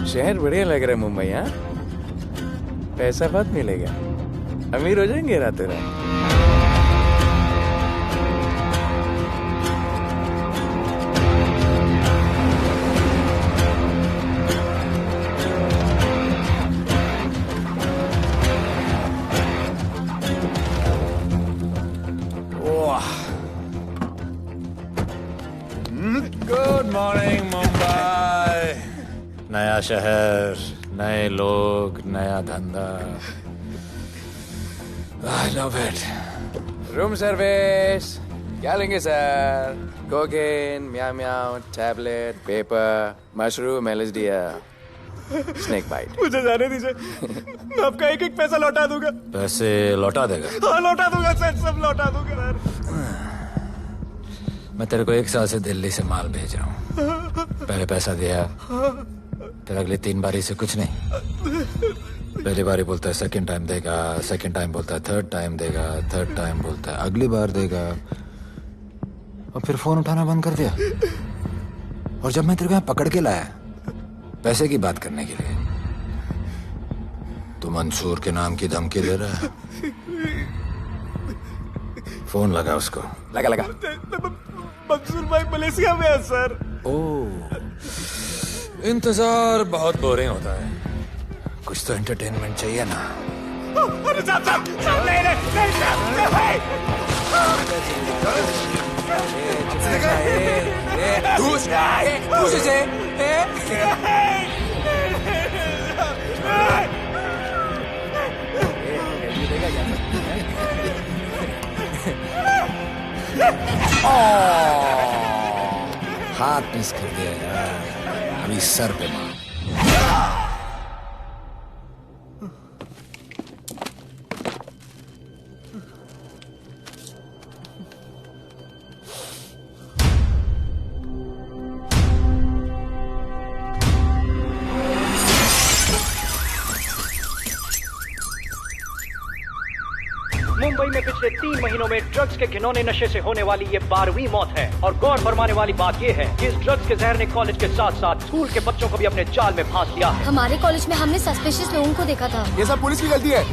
शहर बढ़िया लग रहा है मुंबई। हाँ, पैसा बहुत मिलेगा, अमीर हो जाएंगे रातों रात। Good morning Mumbai. नया शहर, नए लोग, नया धंधा। I love it. Room service क्या लेंगे sir? Cocaine, meow meow, tablet, paper, mushroom, LSD, snake bite. मुझे जाने दीजिए, मैं आपका एक एक पैसा लौटा दूंगा। पैसे लौटा देगा? हाँ लौटा दूंगा सर, सब लौटा दूंगा सर। मैं तेरे को 1 साल से दिल्ली से माल भेज रहा हूँ। पहले पैसा दिया, फिर अगली 3 बारी से कुछ नहीं। पहली बारी बोलता है सेकंड टाइम देगा, सेकंड टाइम बोलता है थर्ड टाइम देगा, थर्ड टाइम बोलता है अगली बार देगा, और फिर फोन उठाना बंद कर दिया। और जब मैं तेरे को यहाँ पकड़ के लाया पैसे की बात करने के लिए, तो मंसूर के नाम की धमकी दे रहा है। फोन लगा उसको। लगा लगा। मंसूर भाई मलेशिया में है सर। ओह, इंतजार बहुत बोरिंग होता है, कुछ तो एंटरटेनमेंट चाहिए ना। अरे साहब साहब साहब नहीं नहीं नहीं साहब भाई। हाथ मिस कर दिया यार, अभी सर पे मार। मुंबई में पिछले 3 महीनों में ड्रग्स के घिनौने नशे से होने वाली ये 12वीं मौत है। और गौर फरमाने वाली बात ये है कि इस ड्रग्स के जहर ने कॉलेज के साथ साथ स्कूल के बच्चों को भी अपने जाल में फांस लिया है। हमारे कॉलेज में हमने सस्पिशियस लोगों को देखा था। ये सब पुलिस की गलती है।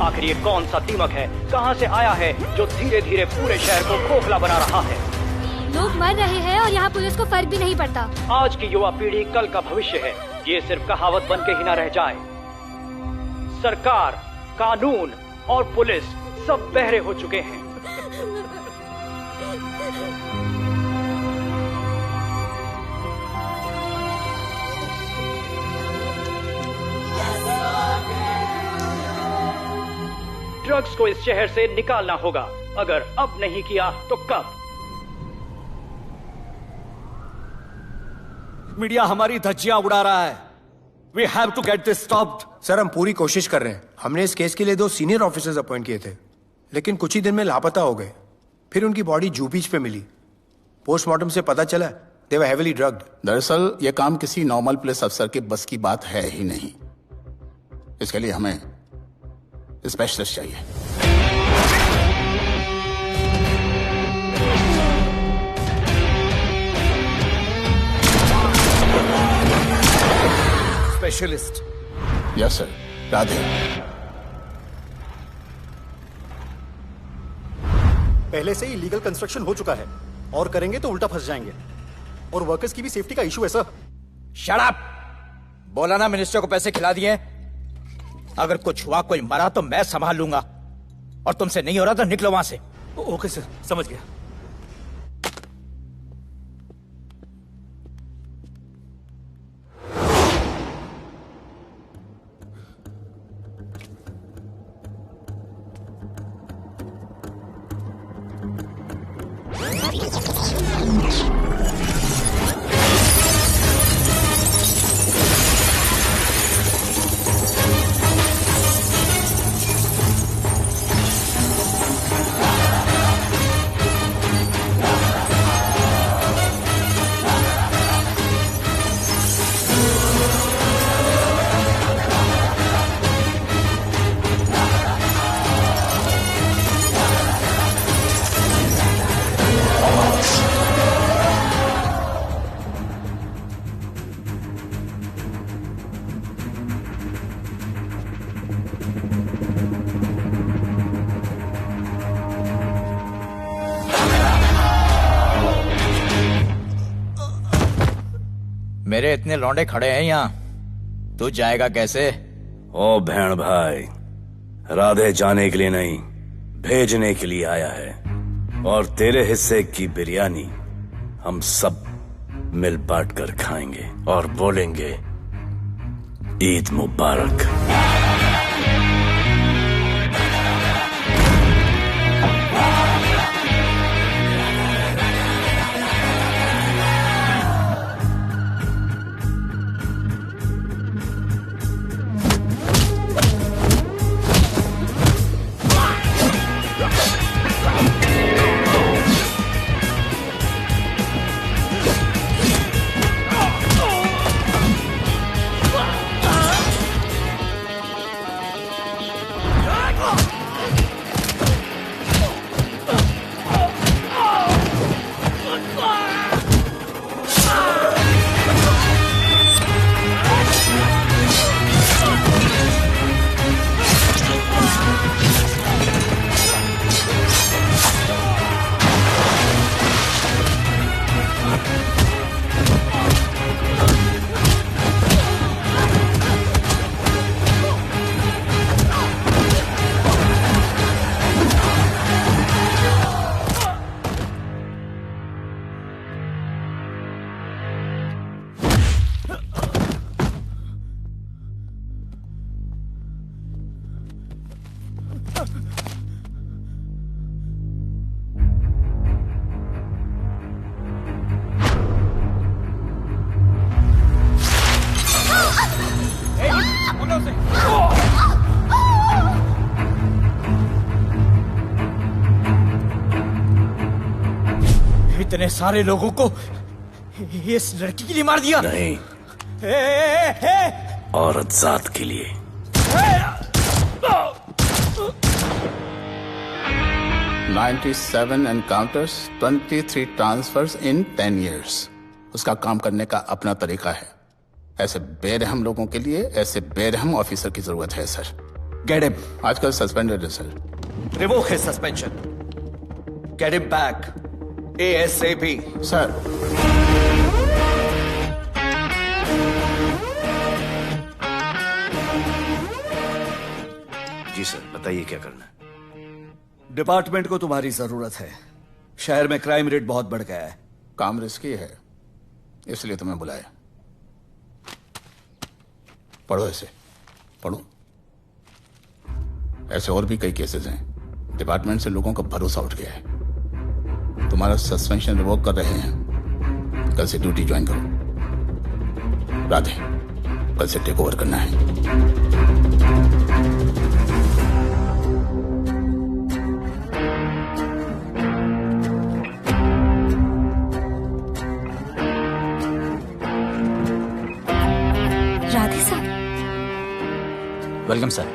आखिर ये कौन सा दीमक है, कहां से आया है, जो धीरे धीरे पूरे शहर को खोखला बना रहा है? लोग मर रहे हैं और यहाँ पुलिस को फर्क भी नहीं पड़ता। आज की युवा पीढ़ी कल का भविष्य है, ये सिर्फ कहावत बन के ही न रह जाए। सरकार, कानून और पुलिस सब बहरे हो चुके हैं। ड्रग्स को इस शहर से निकालना होगा, अगर अब नहीं किया तो कब? मीडिया हमारी धज्जियां उड़ा रहा है। We have to get this stopped. Sir हम पूरी कोशिश कर रहे हैं। हमने इस केस के लिए 2 सीनियर ऑफिसर्स अपॉइंट किए थे, लेकिन कुछ ही दिन में लापता हो गए। फिर उनकी बॉडी जू बीच पे मिली। पोस्टमार्टम से पता चला दे वर हेवीली ड्रग्ड। दरअसल यह काम किसी नॉर्मल पुलिस अफसर के बस की बात है ही नहीं। इसके लिए हमें स्पेशलिस्ट चाहिए। स्पेशलिस्ट? Yes sir. राधे। पहले से ही लीगल कंस्ट्रक्शन हो चुका है, और करेंगे तो उल्टा फंस जाएंगे। और वर्कर्स की भी सेफ्टी का इशू है सर। Shut up! बोला ना मिनिस्टर को पैसे खिला दिए। अगर कुछ हुआ, कोई मरा तो मैं संभाल लूंगा, और तुमसे नहीं हो रहा तो निकलो वहां से। ओके सर, समझ गया। मेरे इतने लौंडे खड़े हैं यहाँ, तू जाएगा कैसे? ओ बहन भाई, राधे जाने के लिए नहीं, भेजने के लिए आया है। और तेरे हिस्से की बिरयानी हम सब मिल बांट कर खाएंगे और बोलेंगे ईद मुबारक। इतने सारे लोगों को इस लड़की के लिए मार दिया? नहीं, औरत जात के लिए। $97 encounters, 23 transfers in 10 years. उसका काम करने का अपना तरीका है। ऐसे बेरहम लोगों के लिए ऐसे बेरहम ऑफिसर की जरूरत है सर। Get him. आजकल सस्पेंडेड है sir. Revoke his suspension. Get him back. ASAP. Sir ji sir, बताइए क्या करना है। डिपार्टमेंट को तुम्हारी जरूरत है। शहर में क्राइम रेट बहुत बढ़ गया है। काम रिस्की है, इसलिए तुम्हें बुलाया। पढ़ो ऐसे, पढ़ो। ऐसे और भी कई केसेस हैं। डिपार्टमेंट से लोगों का भरोसा उठ गया है। तुम्हारा सस्पेंशन रिवोक कर रहे हैं। कल से ड्यूटी ज्वाइन करो। राधे, कल से टेक ओवर करना है। राधे सर। Welcome sir.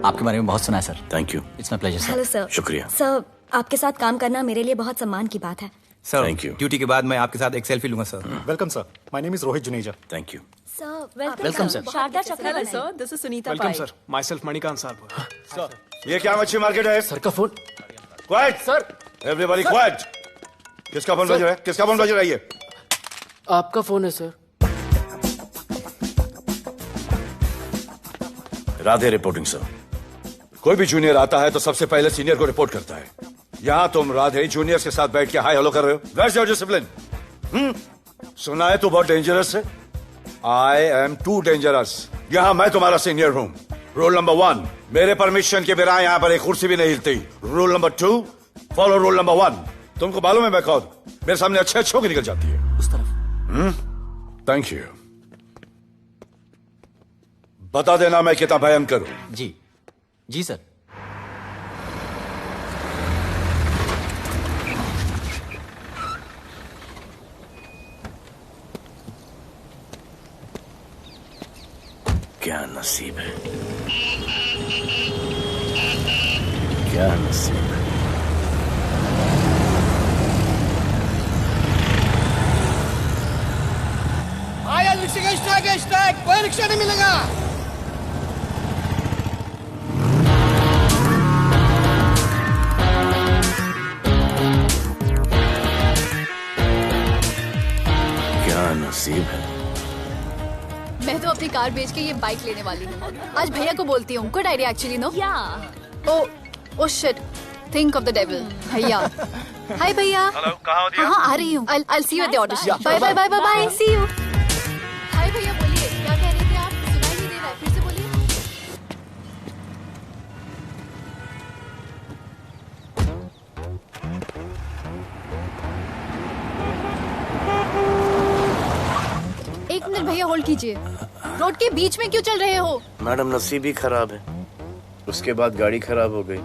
आपके बारे में बहुत सुना है sir. Thank you. It's my pleasure sir. Hello sir. शुक्रिया। सर, आपके साथ काम करना मेरे लिए बहुत सम्मान की बात है। Sir, Thank you. ड्यूटी के बाद मैं आपके साथ एक सेल्फी लूंगा sir. Welcome sir. My name is Rohit Juneja. Thank you. Sir, welcome sir. Sharda Chakravarti sir. This is Sunita Pai. Sir, myself Manikant साहब। ये क्या मच्छी मार्केट है? सर का phone. Quiet sir, everybody quiet. किसका फोन बज रहा है? किसका फोन बज रहा है? ये आपका फोन है सर। Radhe reporting sir. कोई भी जूनियर आता है तो सबसे पहले सीनियर को रिपोर्ट करता है। यहाँ तुम राधे जूनियर्स के साथ बैठ के हाई हेलो कर रहे हो। Where's your discipline? सुना है तू बहुत डेंजरस है। I am too dangerous. यहाँ मैं तुम्हारा सीनियर हूँ। रूल नंबर 1, मेरे परमिशन के बिना यहाँ पर एक कुर्सी भी नहीं हिलती। Rule number 2, follow rule number 1। तुमको मालूम है मैं कौन? मेरे सामने अच्छे अच्छे निकल जाती है। उस तरफ। Thank you. बता देना मैं कितना भयंकर हूं। जी जी सर। क्या नसीब है, क्या नसीब है। आया रिक्शा का स्ट्राइक, कोई रिक्शा नहीं मिलेगा। क्या नसीब है, कार बेच के ये बाइक लेने वाली हूँ। आज भैया को बोलती हूँ। Good idea actually, no? Oh shit, think of the devil. भैया, हाय भैया। हेलो, कहाँ हो दिया? हाँ, आ रही हूँ। I'll see you at the audition. Bye bye bye bye bye. See you. हाय भैया, बोलिए क्या कह रहे थे आप? सुनाई नहीं दे रहा है, फिर से बोलिए। एक मिनट भैया, होल्ड कीजिए। रोड के बीच में क्यों चल रहे हो? मैडम, नसीब ही खराब है। उसके बाद गाड़ी खराब हो गई।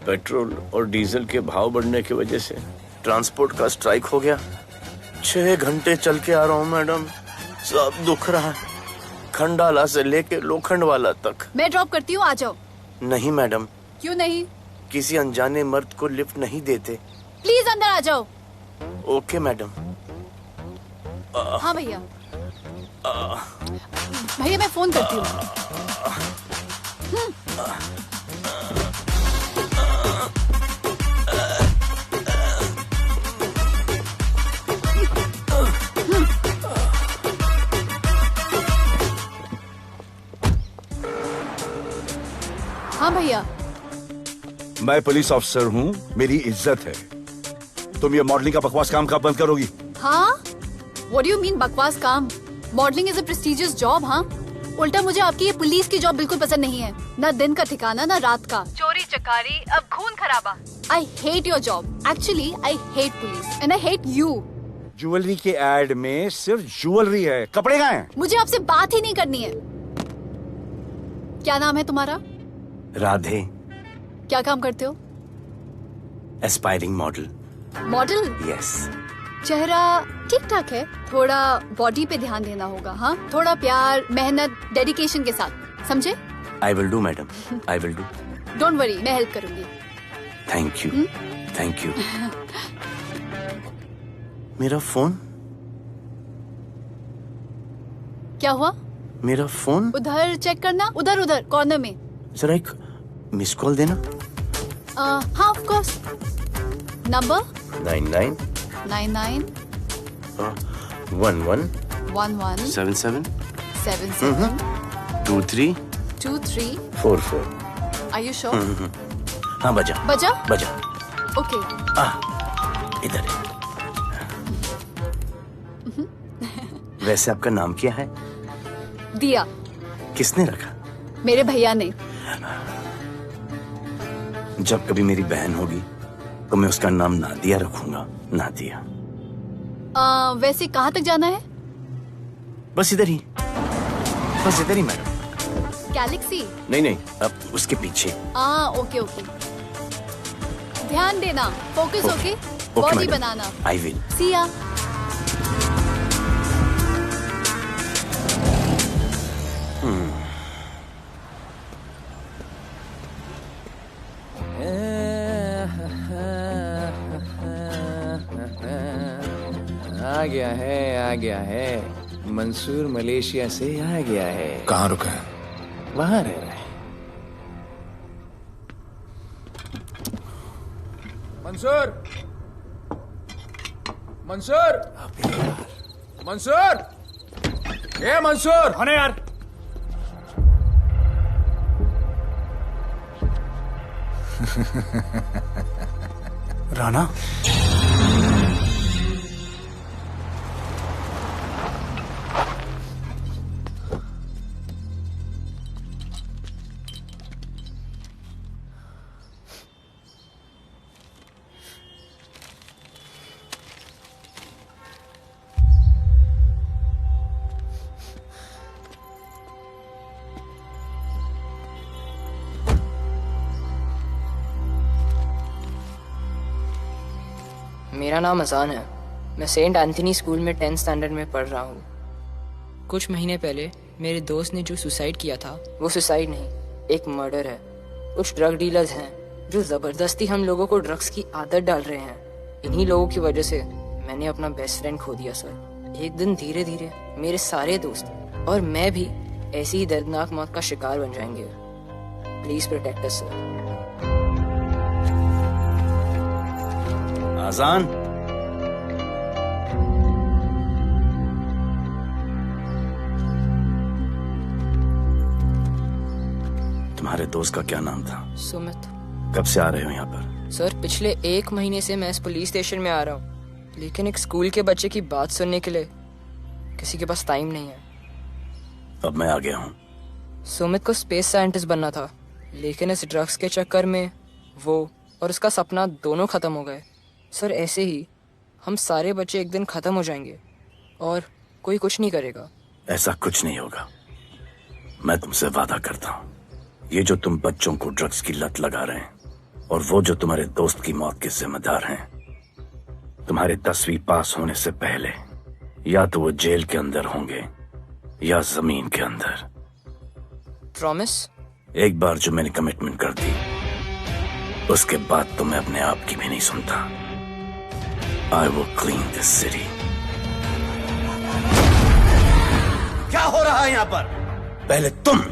पेट्रोल और डीजल के भाव बढ़ने की वजह से ट्रांसपोर्ट का स्ट्राइक हो गया। 6 घंटे चल के आ रहा हूँ मैडम, सब दुख रहा है, खंडाला से लेके लोखंडवाला तक। मैं ड्रॉप करती हूँ, आ जाओ। नहीं मैडम। क्यों नहीं? किसी अनजाने मर्द को लिफ्ट नहीं देते। प्लीज अंदर आ जाओ। Okay madam. हाँ भैया। भैया मैं फोन करती हूँ। हाँ भैया। मैं पुलिस ऑफिसर हूँ, मेरी इज्जत है। तुम ये मॉडलिंग का बकवास काम कब बंद करोगी? हाँ? What do you mean बकवास काम? Modelling is a prestigious job. हाँ, उल्टा मुझे आपकी ये पुलिस की जॉब बिल्कुल पसंद नहीं है। ना दिन का ठिकाना, ना रात का। चोरी चकारी, अब खून खराबा। I hate your job. Actually, I hate police and I hate you. Jewellery के एड में सिर्फ ज्वेलरी है, कपड़े कहाँ हैं? मुझे आपसे बात ही नहीं करनी है। क्या नाम है तुम्हारा? राधे। क्या काम करते हो? Aspiring model. मॉडल? यस। चेहरा ठीक ठाक है, थोड़ा बॉडी पे ध्यान देना होगा। हाँ, थोड़ा प्यार, मेहनत, डेडिकेशन के साथ, समझे? I will do madam, I will do. Don't worry, मैं हेल्प करूंगी। Thank you, thank you. मेरा फोन? क्या हुआ? मेरा फोन? उधर चेक करना, उधर उधर कॉर्नर में। जरा एक मिस कॉल देना। हाँ of course. Number 99 99 11 11 77 77 23 23 44। Are you sure? हाँ बजा बजा? बजा। ओके। इधर है। वैसे आपका नाम क्या है? दिया। किसने रखा? मेरे भैया ने। जब कभी मेरी बहन होगी तो मैं उसका नाम नादिया रखूंगा। नादिया। वैसे कहाँ तक जाना है? बस इधर ही, बस इधर ही मैडम। गैलेक्सी? नहीं नहीं, अब उसके पीछे। Okay okay. ध्यान देना, फोकस ओके। बॉडी बनाना। I will. See ya. आ गया है। मंसूर मलेशिया से आ गया है। कहाँ रुका है? वहां रह रहा है। मंसूर, मंसूर, मंसूर, ये मंसूर। हाँ यार। राणा, मेरा नाम अजान है। मैं सेंट एंथनी स्कूल में 10th स्टैंडर्ड में पढ़ रहा हूँ। कुछ महीने पहले मेरे दोस्त ने जो सुसाइड किया था, वो सुसाइड नहीं, एक मर्डर है। कुछ ड्रग डीलर्स हैं जो जबरदस्ती हम लोगों को ड्रग्स की आदत डाल रहे हैं। इन्हीं लोगों की वजह से मैंने अपना बेस्ट फ्रेंड खो दिया सर। एक दिन धीरे धीरे मेरे सारे दोस्त और मैं भी ऐसी ही दर्दनाक मौत का शिकार बन जाएंगे। Please protect us sir. Azaan, तुम्हारे दोस्त का क्या नाम था? सुमित। कब से आ रहे हो यहाँ पर? सर पिछले 1 महीने से मैं इस पुलिस स्टेशन में आ रहा हूँ, लेकिन एक स्कूल के बच्चे की बात सुनने के लिए किसी के पास टाइम नहीं है। अब मैं आ गया हूँ। सुमित को स्पेस साइंटिस्ट बनना था, लेकिन इस ड्रग्स के चक्कर में वो और उसका सपना दोनों खत्म हो गए। सर ऐसे ही हम सारे बच्चे एक दिन खत्म हो जाएंगे और कोई कुछ नहीं करेगा। ऐसा कुछ नहीं होगा, मैं तुमसे वादा करता हूँ। ये जो तुम बच्चों को ड्रग्स की लत लगा रहे हैं और वो जो तुम्हारे दोस्त की मौत के जिम्मेदार हैं, तुम्हारे 10वीं पास होने से पहले या तो वो जेल के अंदर होंगे या जमीन के अंदर। प्रॉमिस? एक बार जो मैंने कमिटमेंट कर दी, उसके बाद तो मैं अपने आप की भी नहीं सुनता। I will clean this city. क्या हो रहा है यहाँ पर? पहले तुम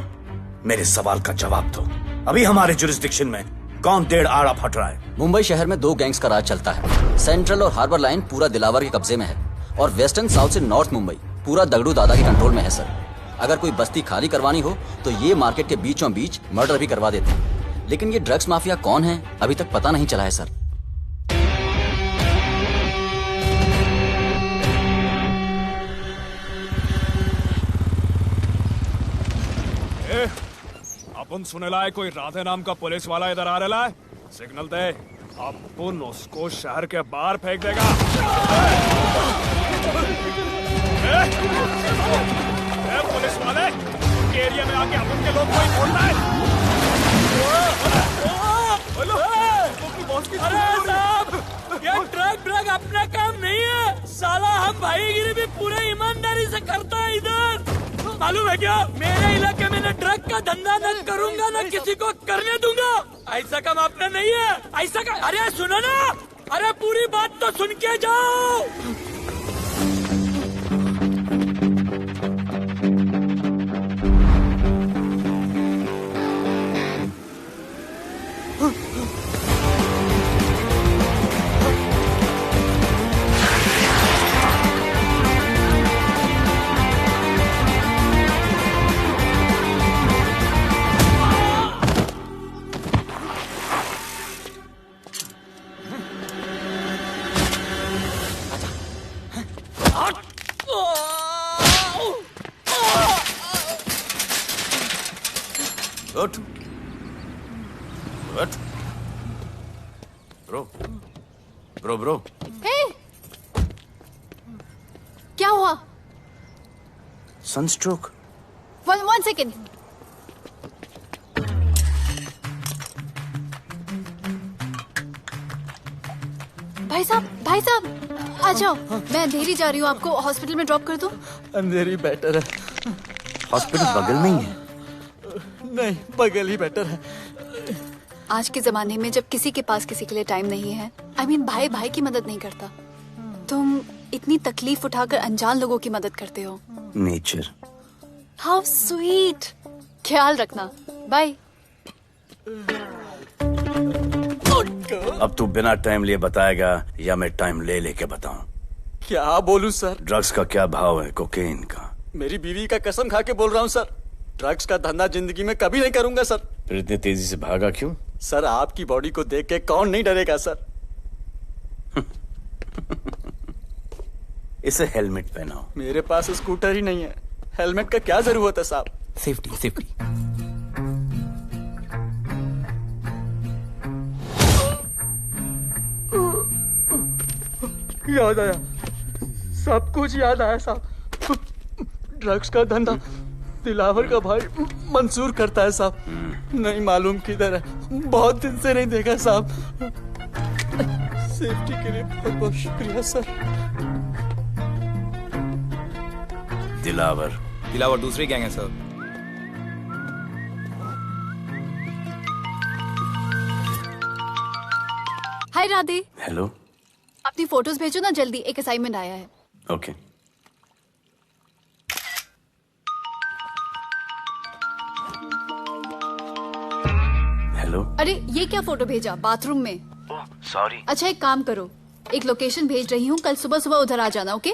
मेरे सवाल का जवाब दो। अभी हमारे जुरिस्डिक्शन में कौन डेढ़ आड़ा फट रहा है? मुंबई शहर में 2 गैंग्स का राज चलता है। सेंट्रल और हार्बर लाइन पूरा दिलावर के कब्जे में है और वेस्टर्न साउथ से नॉर्थ मुंबई पूरा दगड़ू दादा के कंट्रोल में है सर। अगर कोई बस्ती खाली करवानी हो तो ये मार्केट के बीचों बीच मर्डर भी करवा देते हैं। लेकिन ये ड्रग्स माफिया कौन है अभी तक पता नहीं चला है सर। अपन सुनेला है कोई राधे नाम का पुलिस वाला इधर आ रहा है। सिग्नल दे, अपन उसको शहर के बाहर फेंक देगा। पुलिस वाले एरिया में आके अपन के लोग कोई बोलना है। अरे साहब, ये ड्रग अपना काम नहीं है साला। हम भाईगिरी भी पूरे ईमानदारी से करता है इधर। मालूम है क्या, मेरे इलाके में न ड्रग का धंधा न करूंगा न किसी को करने दूंगा। ऐसा काम अपना नहीं है। ऐसा का अरे सुनो ना, अरे पूरी बात तो सुन के जाओ। उठ, उठ, ब्रो। हे! क्या हुआ? सनस्ट्रोक। One second. भाई साहब, आ जाओ। मैं अंधेरी जा रही हूँ, आपको हॉस्पिटल में ड्रॉप कर दूं? अंधेरी बेटर है। हॉस्पिटल बगल में ही है? नहीं, बगल ही बेटर है। आज के जमाने में जब किसी के पास किसी के लिए टाइम नहीं है, भाई भाई की मदद नहीं करता, तुम इतनी तकलीफ उठाकर अनजान लोगों की मदद करते हो। नेचर। How sweet. ख्याल रखना, बाय। अब तू बिना टाइम लिए बताएगा या मैं टाइम ले लेके बताऊं? क्या बोलूं सर? ड्रग्स का क्या भाव है कोकेन का? मेरी बीवी का कसम खा के बोल रहा हूँ सर, ड्रग्स का धंधा जिंदगी में कभी नहीं करूंगा सर। फिर इतनी तेजी से भागा क्यों? सर आपकी बॉडी को देख के कौन नहीं डरेगा सर। इसे हेलमेट पहनाओ। मेरे पास स्कूटर ही नहीं है, हेलमेट का क्या जरूरत है साहब? सेफ्टी। याद आया, सब कुछ याद आया साहब। ड्रग्स का धंधा दिलावर का भाई मंसूर करता है साहब। नहीं मालूम किधर है, बहुत दिन से नहीं देखा साहब। सेफ्टी के लिए बहुत बहुत शुक्रिया सर। दिलावर दूसरी गैंग है सर। हाय राधे। हेलो। अपनी फोटोज भेजो ना जल्दी, एक असाइनमेंट आया है। ओके। हेलो। अरे ये क्या फोटो भेजा बाथरूम में? सॉरी। अच्छा एक काम करो, एक लोकेशन भेज रही हूँ, कल सुबह सुबह उधर आ जाना। ओके?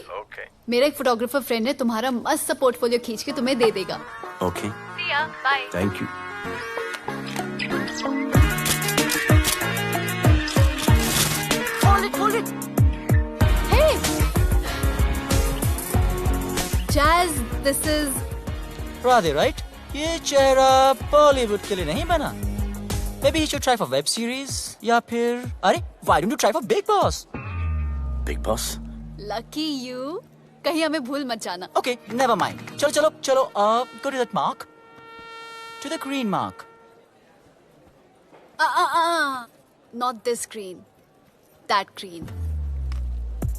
मेरा एक फोटोग्राफर फ्रेंड है, तुम्हारा मस्त सा पोर्टफोलियो खींच के तुम्हें दे देगा। Okay. Bye. Thank you. This is Radhe, right? ये चेहरा बॉलीवुड के लिए नहीं बना। Maybe you should try for web series या फिर अरे why don't you try for Big Boss? Big Boss? Lucky you, कहीं हमें भूल मत जाना। Okay, never mind. चलो चलो चलो, go to that mark, to the green mark. Not this green, that green.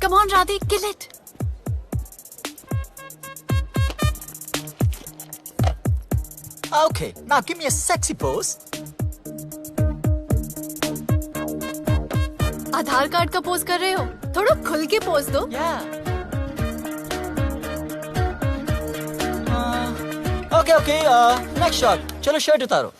Come on, Radhe, kill it. Okay, now give me a sexy pose. Aadhaar card का pose कर रहे हो? थोड़ा खुल के पोज दो। Okay, next shot. चलो shirt उतारो।